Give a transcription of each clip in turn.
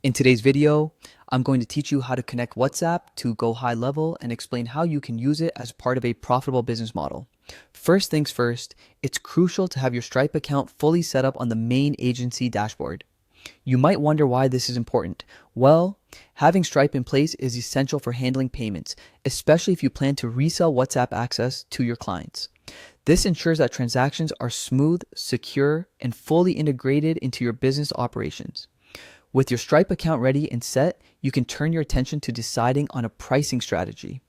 In today's video, I'm going to teach you how to connect WhatsApp to GoHighLevel and explain how you can use it as part of a profitable business model. First things first, it's crucial to have your Stripe account fully set up on the main agency dashboard. You might wonder why this is important. Well, having Stripe in place is essential for handling payments, especially if you plan to resell WhatsApp access to your clients. This ensures that transactions are smooth, secure, and fully integrated into your business operations. With your Stripe account ready and set, you can turn your attention to deciding on a pricing strategy.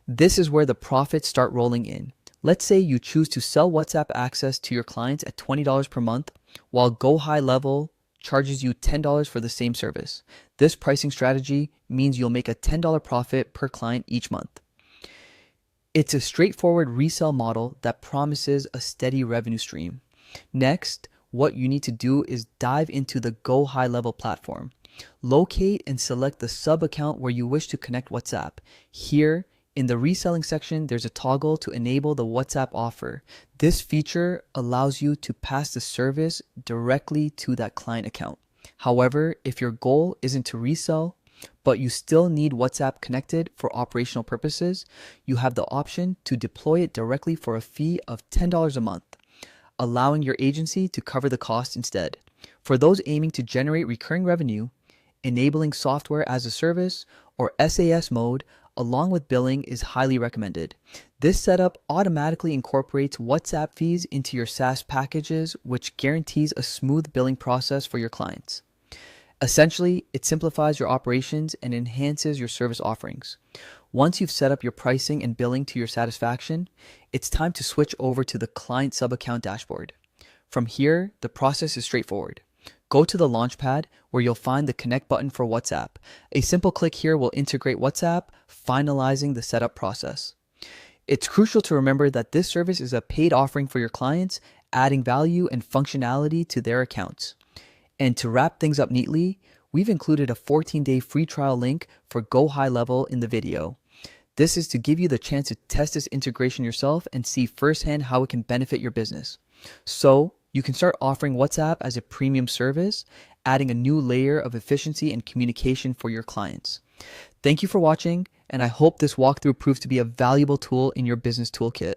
This is where the profits start rolling in. Let's say you choose to sell WhatsApp access to your clients at $20 per month, while GoHighLevel charges you $10 for the same service. This pricing strategy means you'll make a $10 profit per client each month. It's a straightforward resale model that promises a steady revenue stream. Next, what you need to do is dive into the GoHighLevel platform. Locate and select the sub-account where you wish to connect WhatsApp. Here, in the reselling section, there's a toggle to enable the WhatsApp offer. This feature allows you to pass the service directly to that client account. However, if your goal isn't to resell, but you still need WhatsApp connected for operational purposes, you have the option to deploy it directly for a fee of $10 a month, allowing your agency to cover the cost instead. For those aiming to generate recurring revenue, enabling software as a service or SAS mode along with billing is highly recommended. This setup automatically incorporates WhatsApp fees into your SaaS packages, which guarantees a smooth billing process for your clients. Essentially, it simplifies your operations and enhances your service offerings. Once you've set up your pricing and billing to your satisfaction, it's time to switch over to the client sub-account dashboard. From here, the process is straightforward. Go to the Launchpad where you'll find the Connect button for WhatsApp. A simple click here will integrate WhatsApp, finalizing the setup process. It's crucial to remember that this service is a paid offering for your clients, adding value and functionality to their accounts. And to wrap things up neatly, we've included a 14-day free trial link for GoHighLevel in the video. This is to give you the chance to test this integration yourself and see firsthand how it can benefit your business. So you can start offering WhatsApp as a premium service, adding a new layer of efficiency and communication for your clients. Thank you for watching, and I hope this walkthrough proves to be a valuable tool in your business toolkit.